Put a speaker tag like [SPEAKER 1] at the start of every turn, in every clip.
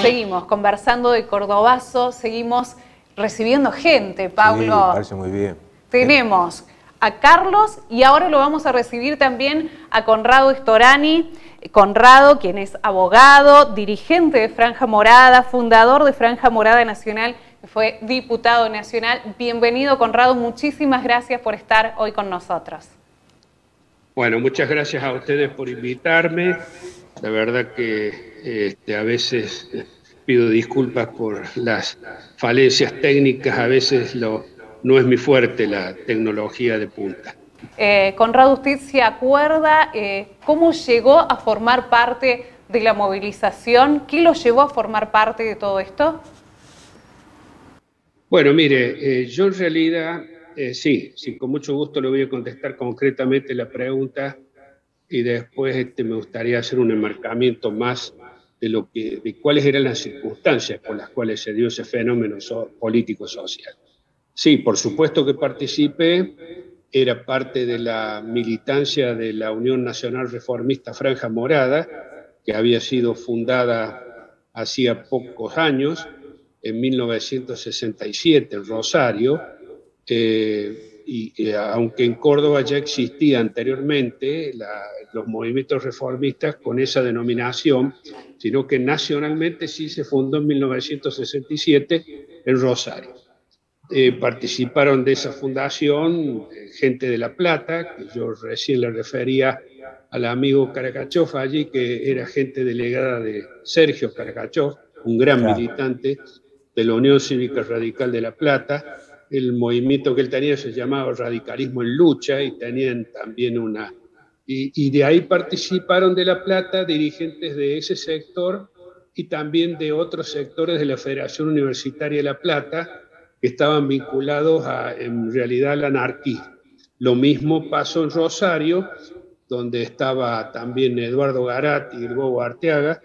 [SPEAKER 1] seguimos conversando de Cordobazo, seguimos recibiendo gente, Pablo.
[SPEAKER 2] Sí, me parece muy bien.
[SPEAKER 1] Tenemos a Carlos y ahora lo vamos a recibir también a Conrado Storani. Conrado, quien es abogado, dirigente de Franja Morada, fundador de Franja Morada Nacional, fue diputado nacional. Bienvenido, Conrado, muchísimas gracias por estar hoy con nosotros.
[SPEAKER 3] Bueno, muchas gracias a ustedes por invitarme. La verdad que a veces pido disculpas por las falencias técnicas, a veces no es mi fuerte la tecnología de punta.
[SPEAKER 1] Conrado, ¿usted se acuerda cómo llegó a formar parte de la movilización? ¿Qué lo llevó a formar parte de todo esto?
[SPEAKER 3] Bueno, mire, yo en realidad, sí, con mucho gusto le voy a contestar concretamente la pregunta y después me gustaría hacer un enmarcamiento más de cuáles eran las circunstancias por las cuales se dio ese fenómeno político-social. Sí, por supuesto que participé, era parte de la militancia de la Unión Nacional Reformista Franja Morada, que había sido fundada hacía pocos años, en 1967, en Rosario, aunque en Córdoba ya existía anteriormente los movimientos reformistas con esa denominación, sino que nacionalmente sí se fundó en 1967 en Rosario. Participaron de esa fundación gente de La Plata, que yo recién le refería al amigo Caracachov allí, que era gente delegada de Sergio Caracachov, un gran militante de la Unión Cívica Radical de La Plata. El movimiento que él tenía se llamaba Radicalismo en Lucha y tenían también y de ahí participaron de La Plata dirigentes de ese sector y también de otros sectores de la Federación Universitaria de La Plata que estaban vinculados en realidad al anarquismo. Lo mismo pasó en Rosario, donde estaba también Eduardo Garat y el Bobo Arteaga.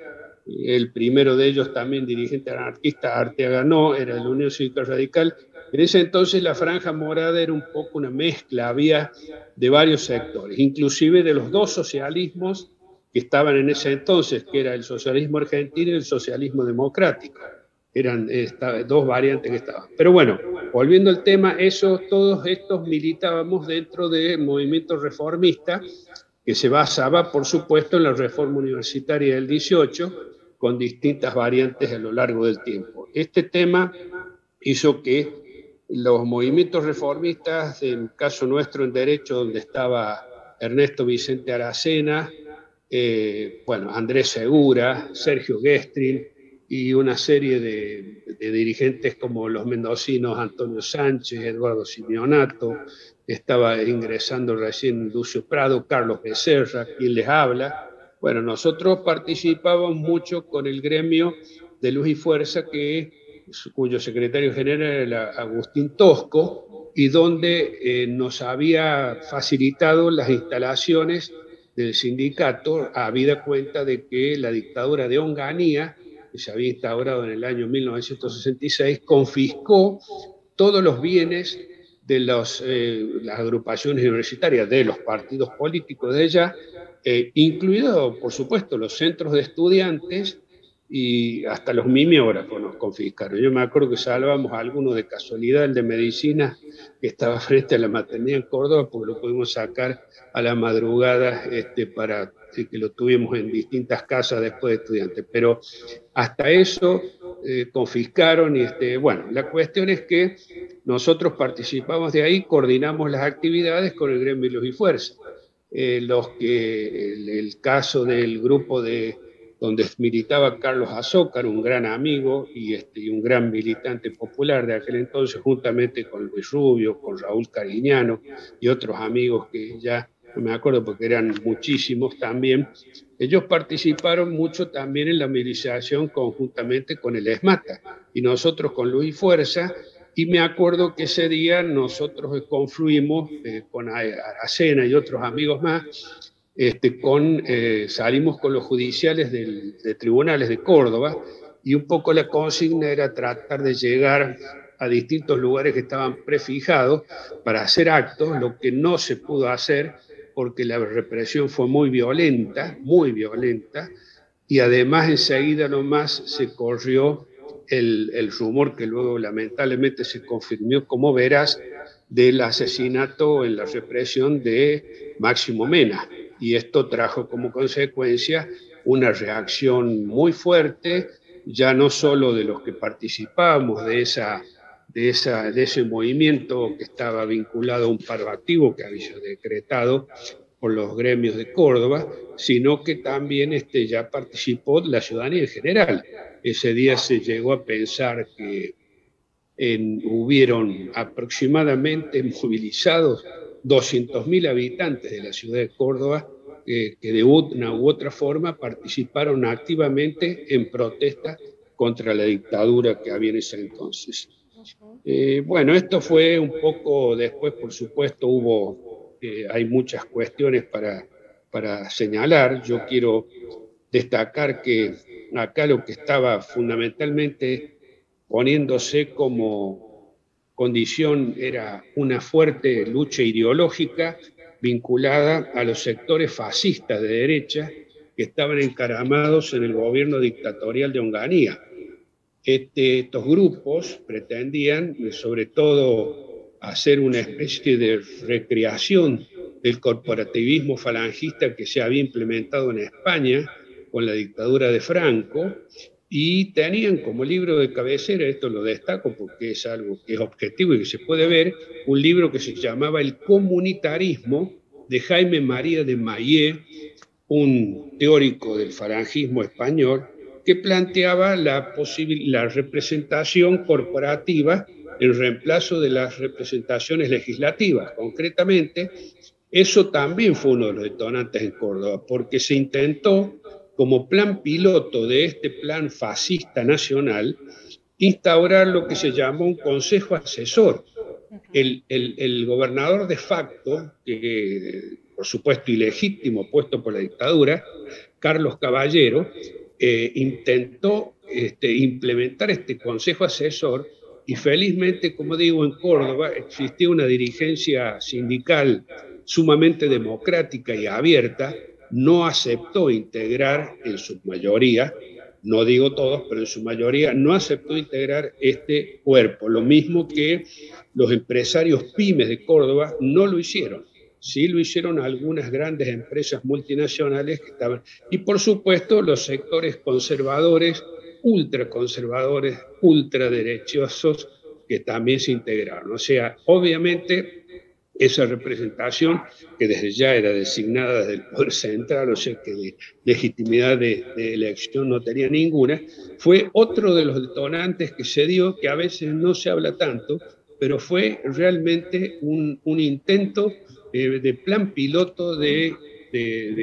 [SPEAKER 3] El primero de ellos también dirigente anarquista, Arteaga no, era de la Unión Cívica Radical. En ese entonces la Franja Morada era un poco una mezcla, había de varios sectores, inclusive de los dos socialismos que estaban en ese entonces, que era el socialismo argentino y el socialismo democrático. Eran dos variantes que estaban. Pero bueno, volviendo al tema, todos estos militábamos dentro de movimientos reformistas que se basaba, por supuesto, en la reforma universitaria del 18, con distintas variantes a lo largo del tiempo. Este tema hizo que los movimientos reformistas, en el caso nuestro en Derecho, donde estaba Ernesto Vicente Aracena, Andrés Segura, Sergio Gestrin, y una serie de dirigentes como los mendocinos Antonio Sánchez, Eduardo Simeonato, estaba ingresando recién Lucio Prado, Carlos Becerra, quien les habla. Bueno, nosotros participábamos mucho con el gremio de Luz y Fuerza, cuyo secretario general era Agustín Tosco, y donde nos había facilitado las instalaciones del sindicato, habida cuenta de que la dictadura de Onganía, que se había instaurado en el año 1966, confiscó todos los bienes de las agrupaciones universitarias, de los partidos políticos de ella, incluidos, por supuesto, los centros de estudiantes y hasta los mimeógrafos nos confiscaron. Yo me acuerdo que salvamos a alguno de casualidad, el de medicina, que estaba frente a la maternidad en Córdoba, porque lo pudimos sacar a la madrugada para que lo tuvimos en distintas casas después de estudiantes. Pero hasta eso confiscaron y la cuestión es que nosotros participamos de ahí, coordinamos las actividades con el gremio Luz y Fuerza. El caso del grupo donde militaba Carlos Azócar, un gran amigo y un gran militante popular de aquel entonces, juntamente con Luis Rubio, con Raúl Cariñano y otros amigos que ya no me acuerdo porque eran muchísimos también. Ellos participaron mucho también en la movilización conjuntamente con el ESMATA y nosotros con Luz y Fuerza. Y me acuerdo que ese día confluimos con Aracena y otros amigos más, salimos con los judiciales de tribunales de Córdoba y un poco la consigna era tratar de llegar a distintos lugares que estaban prefijados para hacer actos, lo que no se pudo hacer porque la represión fue muy violenta, y además enseguida nomás se corrió el rumor que luego lamentablemente se confirmó como veraz del asesinato en la represión de Máximo Mena. Y esto trajo como consecuencia una reacción muy fuerte, ya no solo de los que participábamos de ese movimiento que estaba vinculado a un paro activo que había decretado por los gremios de Córdoba, sino que también ya participó la ciudadanía en general. Ese día se llegó a pensar que hubieron aproximadamente movilizados 200.000 habitantes de la ciudad de Córdoba que de una u otra forma participaron activamente en protesta contra la dictadura que había en ese entonces. Bueno, esto fue un poco después, por supuesto, hay muchas cuestiones para señalar. Yo quiero destacar que acá lo que estaba fundamentalmente poniéndose como condición era una fuerte lucha ideológica vinculada a los sectores fascistas de derecha que estaban encaramados en el gobierno dictatorial de Onganía. Estos grupos pretendían, sobre todo, hacer una especie de recreación del corporativismo falangista que se había implementado en España con la dictadura de Franco, y tenían como libro de cabecera, esto lo destaco porque es algo que es objetivo y que se puede ver, un libro que se llamaba El comunitarismo, de Jaime María de Mayé, un teórico del falangismo español, que planteaba la representación corporativa en reemplazo de las representaciones legislativas. Concretamente, eso también fue uno de los detonantes en Córdoba, porque se intentó, como plan piloto de este plan fascista nacional, instaurar lo que se llamó un consejo asesor. El gobernador de facto, que por supuesto ilegítimo, puesto por la dictadura, Carlos Caballero, intentó implementar este consejo asesor, y felizmente, como digo, en Córdoba existía una dirigencia sindical sumamente democrática y abierta. No aceptó integrar en su mayoría, no digo todos, pero en su mayoría no aceptó integrar este cuerpo. Lo mismo que los empresarios pymes de Córdoba no lo hicieron. Sí lo hicieron algunas grandes empresas multinacionales que estaban, y por supuesto los sectores conservadores, ultraconservadores, ultraderechosos, que también se integraron. O sea, obviamente esa representación, que desde ya era designada desde el Poder Central, o sea que de legitimidad de elección no tenía ninguna, fue otro de los detonantes que se dio, que a veces no se habla tanto, pero fue realmente un intento de plan piloto de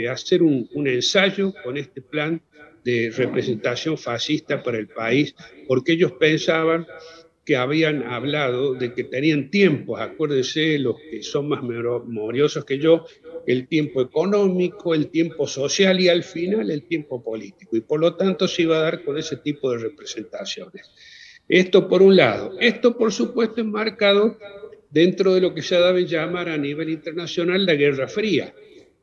[SPEAKER 3] hacer un ensayo con este plan de representación fascista para el país, porque ellos pensaban que habían hablado de que tenían tiempos, acuérdense los que son más memoriosos que yo, el tiempo económico, el tiempo social y al final el tiempo político, y por lo tanto se iba a dar con ese tipo de representaciones. Esto por un lado. Esto por supuesto enmarcado dentro de lo que se ha dado en llamar a nivel internacional la Guerra Fría,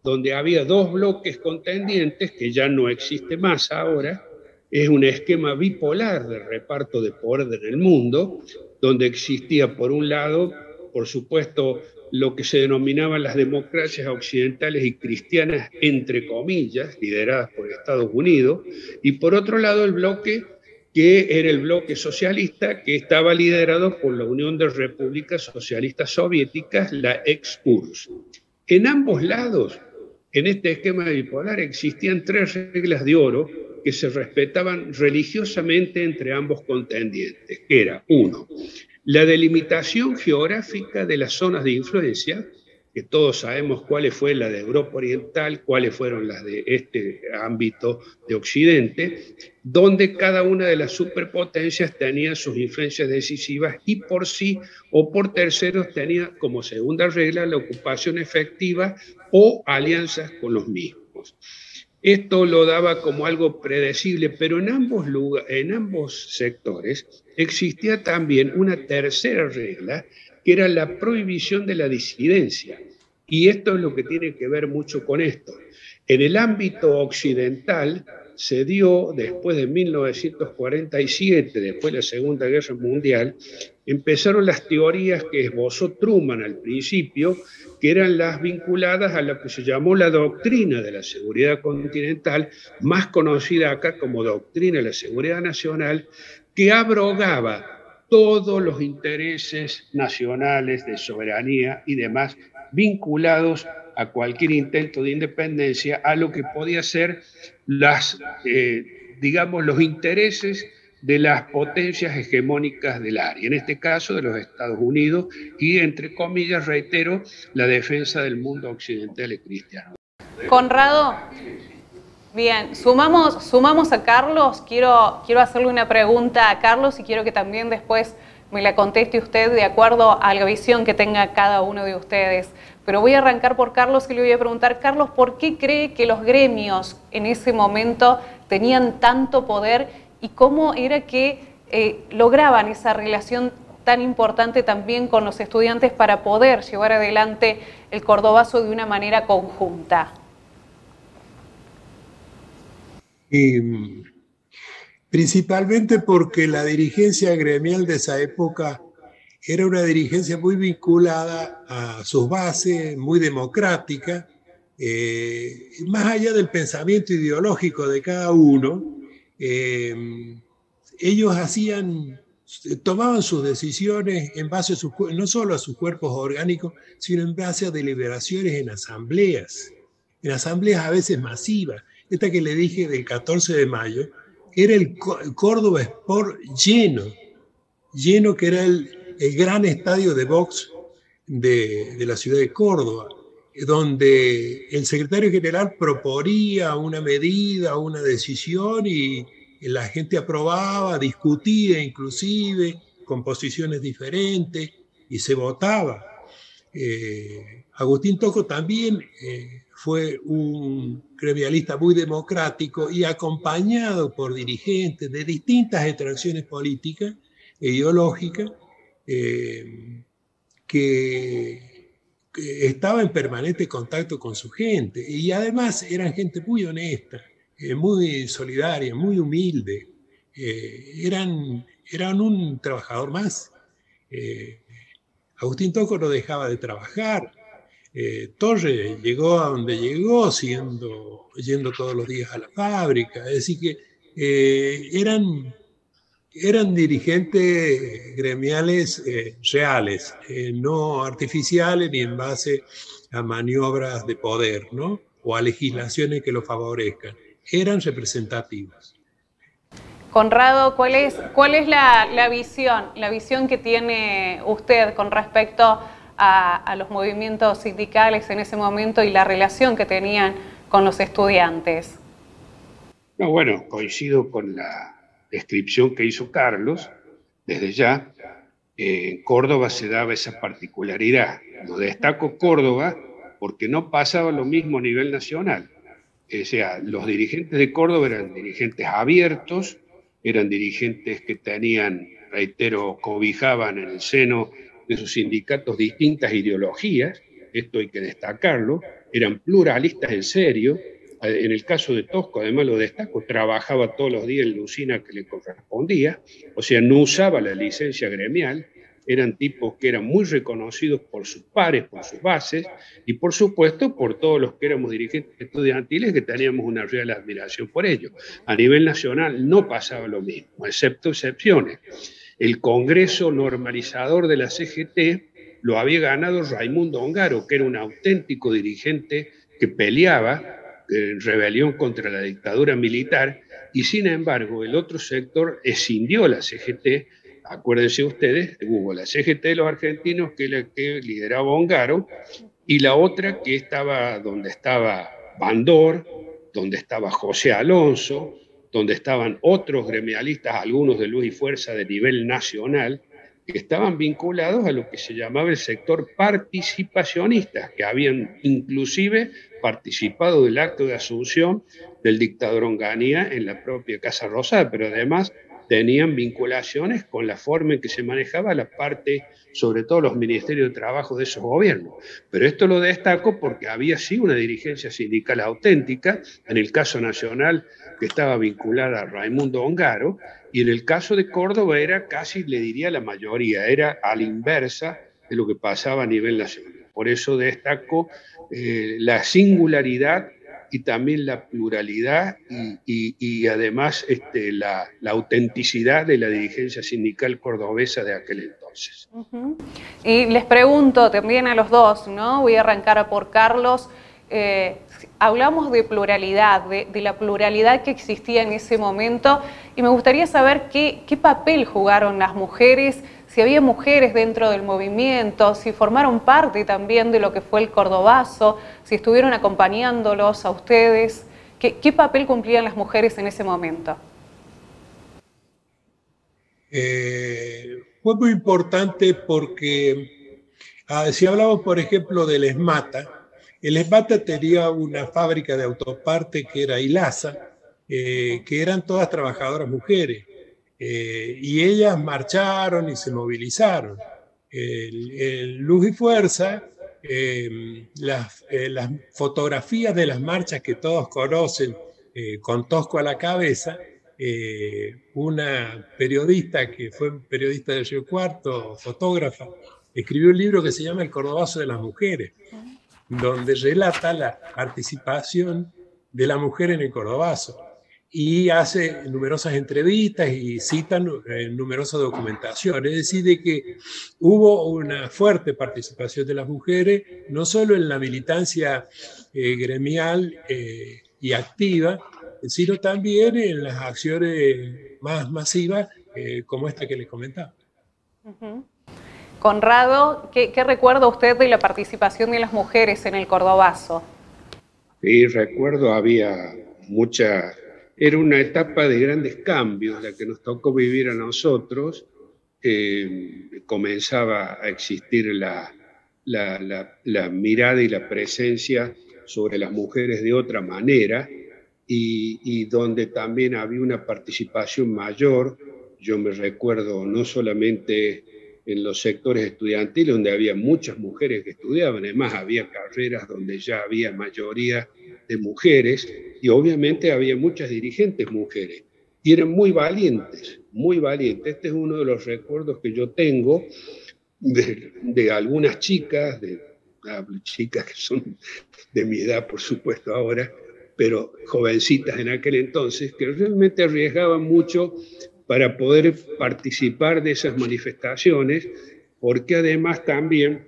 [SPEAKER 3] donde había dos bloques contendientes que ya no existe más ahora. Es un esquema bipolar de reparto de poder en el mundo, donde existía por un lado, por supuesto, lo que se denominaban las democracias occidentales y cristianas, entre comillas, lideradas por Estados Unidos, y por otro lado el bloque que era el bloque socialista, que estaba liderado por la Unión de Repúblicas Socialistas Soviéticas, la ex-URSS. En ambos lados, en este esquema bipolar, existían tres reglas de oro que se respetaban religiosamente entre ambos contendientes, que era, uno, la delimitación geográfica de las zonas de influencia, que todos sabemos cuáles fue la de Europa Oriental, cuáles fueron las de este ámbito de Occidente, donde cada una de las superpotencias tenía sus influencias decisivas y por sí o por terceros tenía como segunda regla la ocupación efectiva o alianzas con los mismos. Esto lo daba como algo predecible, pero en ambos sectores existía también una tercera regla, que era la prohibición de la disidencia. Y esto es lo que tiene que ver mucho con esto. En el ámbito occidental, se dio después de 1947, después de la Segunda Guerra Mundial. Empezaron las teorías que esbozó Truman al principio, que eran las vinculadas a lo que se llamó la doctrina de la seguridad continental, más conocida acá como doctrina de la seguridad nacional, que abrogaba todos los intereses nacionales de soberanía y demás vinculados a cualquier intento de independencia, a lo que podía ser digamos, los intereses de las potencias hegemónicas del área, en este caso de los Estados Unidos, y entre comillas, reitero, la defensa del mundo occidental y cristiano.
[SPEAKER 1] Conrado, bien, sumamos a Carlos. Quiero hacerle una pregunta a Carlos y quiero que también después me la conteste usted de acuerdo a la visión que tenga cada uno de ustedes. Pero voy a arrancar por Carlos y le voy a preguntar, Carlos, ¿por qué cree que los gremios en ese momento tenían tanto poder y cómo era que lograban esa relación tan importante también con los estudiantes para poder llevar adelante el Cordobazo de una manera conjunta?
[SPEAKER 2] Principalmente porque la dirigencia gremial de esa época era una dirigencia muy vinculada a sus bases, muy democrática, más allá del pensamiento ideológico de cada uno. Ellos tomaban sus decisiones en base a no solo a sus cuerpos orgánicos, sino en base a deliberaciones en asambleas a veces masivas. Esta que le dije del 14 de mayo, era el Córdoba Sport lleno, que era el gran estadio de box de la ciudad de Córdoba, donde el secretario general proponía una medida, una decisión y la gente aprobaba, discutía inclusive con posiciones diferentes y se votaba. Agustín Tocco también fue un gremialista muy democrático y acompañado por dirigentes de distintas extracciones políticas e ideológicas que estaba en permanente contacto con su gente y además eran gente muy honesta, muy solidaria, muy humilde. Eran un trabajador más. Agustín Tocco no dejaba de trabajar. Torre llegó a donde llegó yendo todos los días a la fábrica. Es decir que eran dirigentes gremiales reales, no artificiales ni en base a maniobras de poder, ¿no? O a legislaciones que lo favorezcan. Eran representativos.
[SPEAKER 1] Conrado, ¿cuál es la visión que tiene usted con respecto a los movimientos sindicales en ese momento y la relación que tenían con los estudiantes?
[SPEAKER 3] No, bueno, coincido con la descripción que hizo Carlos. Desde ya, en Córdoba se daba esa particularidad. Lo destaco Córdoba porque no pasaba lo mismo a nivel nacional. O sea, los dirigentes de Córdoba eran dirigentes abiertos, eran dirigentes que tenían, reitero, cobijaban en el seno de sus sindicatos distintas ideologías, esto hay que destacarlo, eran pluralistas en serio. En el caso de Tosco, además lo destaco, trabajaba todos los días en la usina que le correspondía, o sea, no usaba la licencia gremial, eran tipos que eran muy reconocidos por sus pares, por sus bases, y por supuesto por todos los que éramos dirigentes estudiantiles que teníamos una real admiración por ellos. A nivel nacional no pasaba lo mismo, excepto excepciones. El Congreso Normalizador de la CGT lo había ganado Raimundo Ongaro, que era un auténtico dirigente que peleaba en rebelión contra la dictadura militar, y sin embargo el otro sector escindió la CGT. Acuérdense ustedes, hubo la CGT de los argentinos que lideraba Ongaro, y la otra que estaba donde estaba Bandor, donde estaba José Alonso, donde estaban otros gremialistas, algunos de luz y fuerza de nivel nacional, que estaban vinculados a lo que se llamaba el sector participacionista, que habían inclusive participado del acto de asunción del dictador Onganía en la propia Casa Rosada, pero además tenían vinculaciones con la forma en que se manejaba la parte, sobre todo los ministerios de trabajo de esos gobiernos. Pero esto lo destaco porque había sí una dirigencia sindical auténtica, en el caso nacional que estaba vinculada a Raimundo Ongaro, y en el caso de Córdoba era casi, le diría, la mayoría, era a la inversa de lo que pasaba a nivel nacional. Por eso destaco la singularidad y también la pluralidad y además la autenticidad de la dirigencia sindical cordobesa de aquel entonces.
[SPEAKER 1] Y les pregunto también a los dos, ¿no? Voy a arrancar por Carlos. Hablamos de pluralidad, de la pluralidad que existía en ese momento, y me gustaría saber qué papel jugaron las mujeres, si había mujeres dentro del movimiento, si formaron parte también de lo que fue el Cordobazo, si estuvieron acompañándolos a ustedes. ¿Qué papel cumplían las mujeres en ese momento?
[SPEAKER 2] Fue muy importante porque si hablamos, por ejemplo, del ESMATA, el ESMATA tenía una fábrica de autopartes que era Ilasa, que eran todas trabajadoras mujeres. Y ellas marcharon y se movilizaron. Luz y Fuerza, las fotografías de las marchas que todos conocen, con Tosco a la cabeza, una periodista que fue periodista de Río Cuarto, fotógrafa, escribió un libro que se llama El Cordobazo de las Mujeres, donde relata la participación de la mujer en el Cordobazo. Y hace numerosas entrevistas y citan numerosas documentaciones. Es decir, de que hubo una fuerte participación de las mujeres, no solo en la militancia gremial y activa, sino también en las acciones más masivas como esta que les comentaba.
[SPEAKER 1] Conrado, ¿qué recuerda usted de la participación de las mujeres en el Cordobazo?
[SPEAKER 3] Sí, recuerdo, había mucha... Era una etapa de grandes cambios la que nos tocó vivir a nosotros. Comenzaba a existir la mirada y la presencia sobre las mujeres de otra manera y donde también había una participación mayor. Yo me recuerdo no solamente en los sectores estudiantiles donde había muchas mujeres que estudiaban, además había carreras donde ya había mayoría de mujeres y obviamente había muchas dirigentes mujeres y eran muy valientes, muy valientes. Este es uno de los recuerdos que yo tengo de algunas chicas, chicas que son de mi edad por supuesto ahora, pero jovencitas en aquel entonces, que realmente arriesgaban mucho para poder participar de esas manifestaciones, porque además también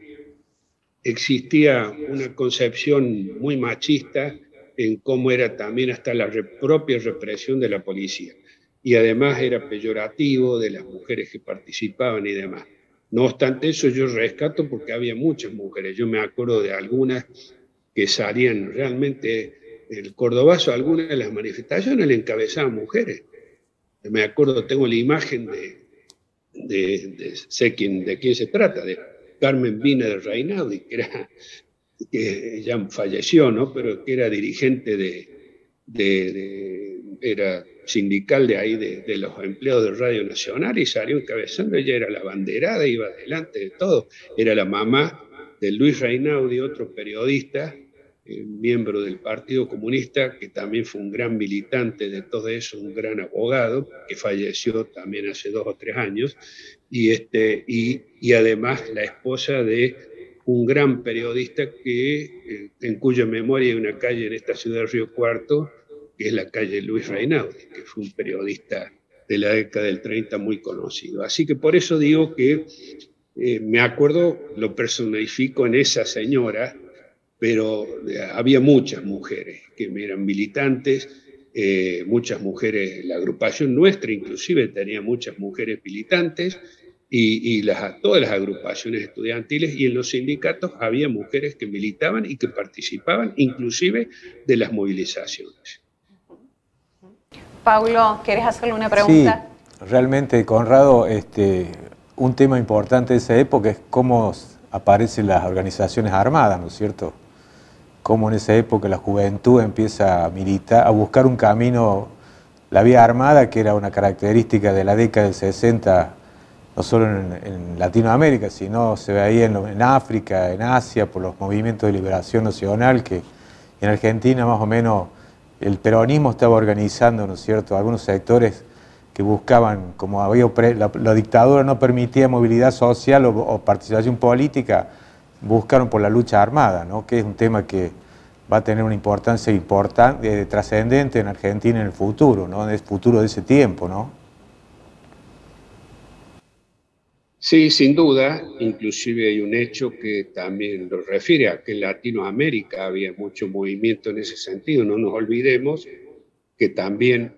[SPEAKER 3] existía una concepción muy machista en cómo era también hasta la propia represión de la policía. Y además era peyorativo de las mujeres que participaban y demás. No obstante eso, yo rescato porque había muchas mujeres. Yo me acuerdo de algunas que salían realmente el Cordobazo, algunas de las manifestaciones le encabezaban mujeres. Me acuerdo, tengo la imagen sé de quién se trata, de Carmen Vina de Reinaudi, que ya falleció, ¿no? Pero que era dirigente era sindical de ahí, de los empleados de Radio Nacional, y salió encabezando. Ella era la banderada, iba adelante de todo. Era la mamá de Luis Reinaudi, otro periodista, miembro del Partido Comunista, que también fue un gran militante de todo eso, un gran abogado, que falleció también hace 2 o 3 años, y además la esposa de un gran periodista en cuya memoria hay una calle en esta ciudad de Río Cuarto, que es la calle Luis Reinaudi, que fue un periodista de la década del 30 muy conocido. Así que por eso digo que me acuerdo, lo personifico en esa señora, pero había muchas mujeres que eran militantes, muchas mujeres, la agrupación nuestra inclusive tenía muchas mujeres militantes, y todas las agrupaciones estudiantiles y en los sindicatos había mujeres que militaban y que participaban inclusive de las movilizaciones.
[SPEAKER 1] Paulo, ¿querés hacerle una pregunta?
[SPEAKER 4] Sí, realmente, Conrado, un tema importante de esa época es cómo aparecen las organizaciones armadas, ¿no es cierto? Cómo en esa época la juventud empieza a militar, a buscar un camino la vía armada, que era una característica de la década del 60, no solo en Latinoamérica, sino se veía en África, en Asia, por los movimientos de liberación nacional, que en Argentina más o menos el peronismo estaba organizando, ¿no es cierto?, algunos sectores que buscaban, como la dictadura no permitía movilidad social o participación política, buscaron por la lucha armada, ¿no?, que es un tema que va a tener una importancia trascendente en Argentina en el futuro, ¿no?, en el futuro de ese tiempo, ¿no?
[SPEAKER 3] Sí, sin duda, inclusive hay un hecho que también lo refiere a que en Latinoamérica había mucho movimiento en ese sentido. No nos olvidemos que también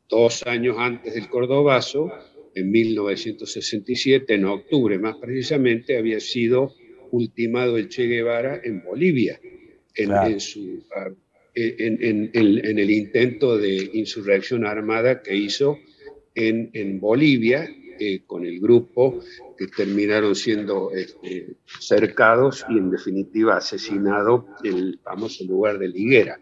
[SPEAKER 3] 2 años antes del Cordobazo, en 1967, en octubre más precisamente, había sido ultimado el Che Guevara en Bolivia,
[SPEAKER 4] Claro.
[SPEAKER 3] en el intento de insurrección armada que hizo en Bolivia, con el grupo que terminaron siendo cercados y en definitiva asesinado en el famoso lugar de Higuera.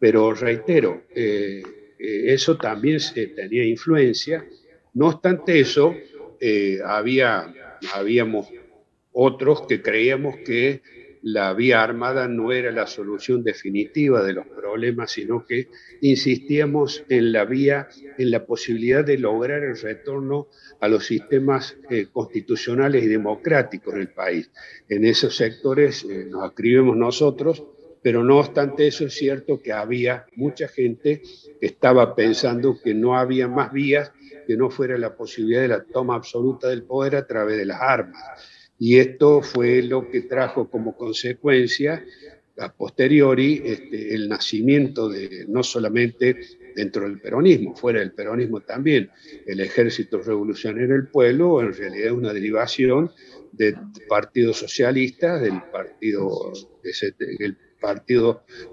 [SPEAKER 3] Pero reitero, eso también tenía influencia. No obstante eso, habíamos otros que creíamos que la vía armada no era la solución definitiva de los problemas, sino que insistíamos en la posibilidad de lograr el retorno a los sistemas constitucionales y democráticos del país. En esos sectores nos adscribimos nosotros, pero no obstante eso es cierto que había mucha gente que estaba pensando que no había más vías que no fuera la posibilidad de la toma absoluta del poder a través de las armas. Y esto fue lo que trajo como consecuencia, a posteriori, el nacimiento de, no solamente dentro del peronismo, fuera del peronismo también, el Ejército Revolucionario del Pueblo, en realidad es una derivación del Partido Socialista, del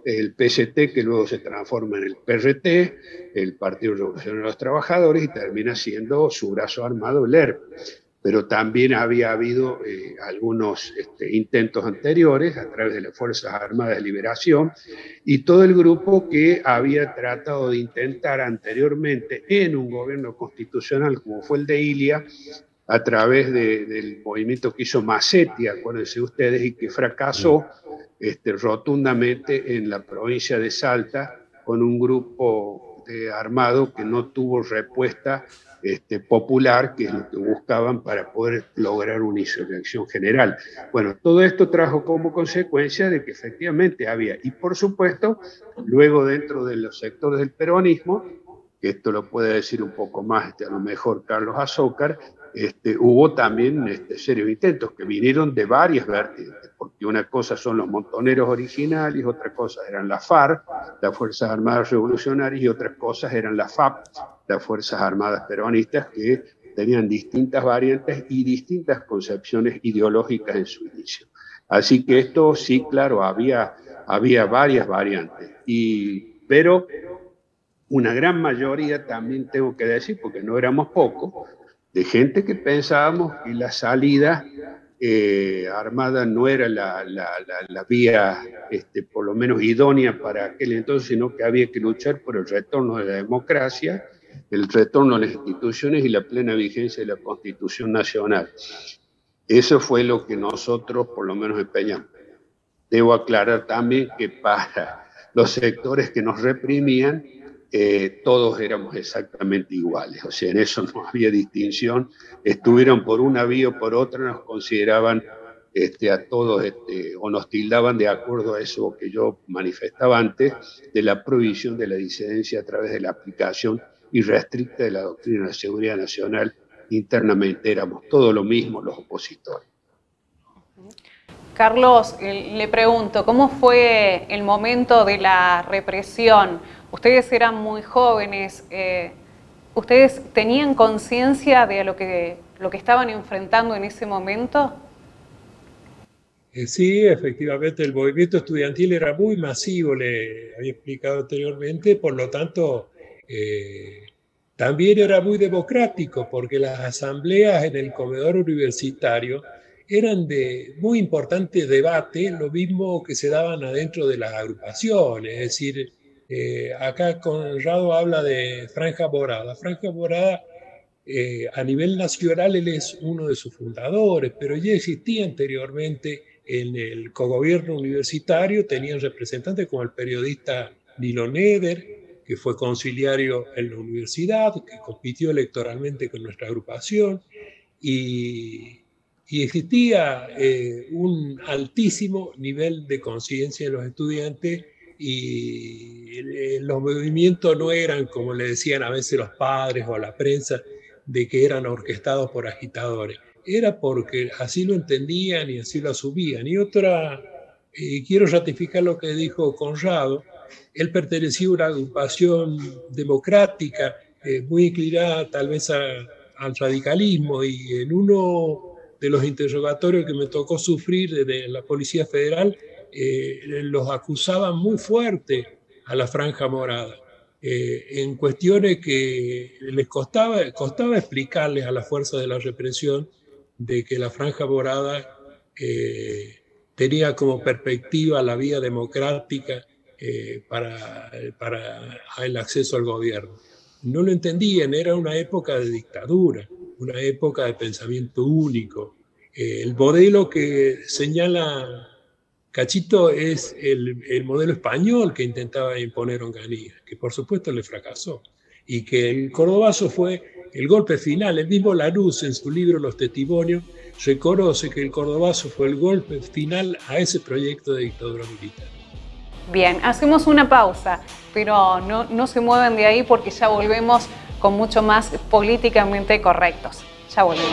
[SPEAKER 3] el PST, que luego se transforma en el PRT, el Partido Revolucionario de los Trabajadores, y termina siendo su brazo armado, el ERP. Pero también había habido algunos intentos anteriores a través de las Fuerzas Armadas de Liberación y todo el grupo que había tratado de intentar anteriormente en un gobierno constitucional como fue el de Ilia, a través del movimiento que hizo Massetti, acuérdense ustedes, y que fracasó rotundamente en la provincia de Salta con un grupo armado que no tuvo respuesta popular, que es lo que buscaban para poder lograr una insurrección general. Bueno, todo esto trajo como consecuencia de que efectivamente había, y por supuesto, luego dentro de los sectores del peronismo, que esto lo puede decir un poco más a lo mejor Carlos Azócar, hubo también serios intentos que vinieron de varias vertientes, porque una cosa son los montoneros originales, otra cosa eran las FARC, las Fuerzas Armadas Revolucionarias, y otras cosas eran las FAP, las Fuerzas Armadas Peronistas, que tenían distintas variantes y distintas concepciones ideológicas en su inicio. Así que esto sí, claro, había varias variantes, pero una gran mayoría, también tengo que decir, porque no éramos pocos, de gente que pensábamos que la salida armada no era la vía, por lo menos idónea para aquel entonces, sino que había que luchar por el retorno de la democracia, el retorno a las instituciones y la plena vigencia de la Constitución Nacional. Eso fue lo que nosotros, por lo menos, empeñamos. Debo aclarar también que para los sectores que nos reprimían, todos éramos exactamente iguales, o sea, en eso no había distinción, estuvieron por una vía o por otra, nos consideraban a todos, o nos tildaban de acuerdo a eso que yo manifestaba antes, de la prohibición de la disidencia a través de la aplicación irrestricta de la doctrina de seguridad nacional internamente, éramos todo lo mismo los opositores.
[SPEAKER 1] Carlos, le pregunto, ¿cómo fue el momento de la represión? Ustedes eran muy jóvenes, ¿ustedes tenían conciencia de lo que estaban enfrentando en ese momento?
[SPEAKER 2] Sí, efectivamente, el movimiento estudiantil era muy masivo, le había explicado anteriormente, por lo tanto, también era muy democrático, porque las asambleas en el comedor universitario eran de muy importante debate, lo mismo que se daban adentro de las agrupaciones, es decir, Acá Conrado habla de Franja Morada. Franja Morada, a nivel nacional, él es uno de sus fundadores, pero ya existía anteriormente en el cogobierno universitario, tenían representantes como el periodista Nilo Neder, que fue conciliario en la universidad, que compitió electoralmente con nuestra agrupación, y existía un altísimo nivel de conciencia en los estudiantes, y los movimientos no eran, como le decían a veces los padres o la prensa, de que eran orquestados por agitadores. Era porque así lo entendían y así lo asumían. Y otra, quiero ratificar lo que dijo Conrado, él pertenecía a una agrupación democrática, muy inclinada tal vez al radicalismo, y en uno de los interrogatorios que me tocó sufrir de la Policía Federal, los acusaban muy fuerte a la Franja Morada, en cuestiones que les costaba explicarles a las fuerzas de la represión de que la Franja Morada tenía como perspectiva la vía democrática para el acceso al gobierno. No lo entendían, era una época de dictadura, una época de pensamiento único. El modelo que señala Cachito es el modelo español que intentaba imponer Onganía, que por supuesto le fracasó, y que el cordobazo fue el golpe final. El mismo Lanús, en su libro Los Testimonios, reconoce que el cordobazo fue el golpe final a ese proyecto de dictadura militar.
[SPEAKER 1] Bien, hacemos una pausa, pero no se mueven de ahí porque ya volvemos con mucho más políticamente correctos. Ya volvemos.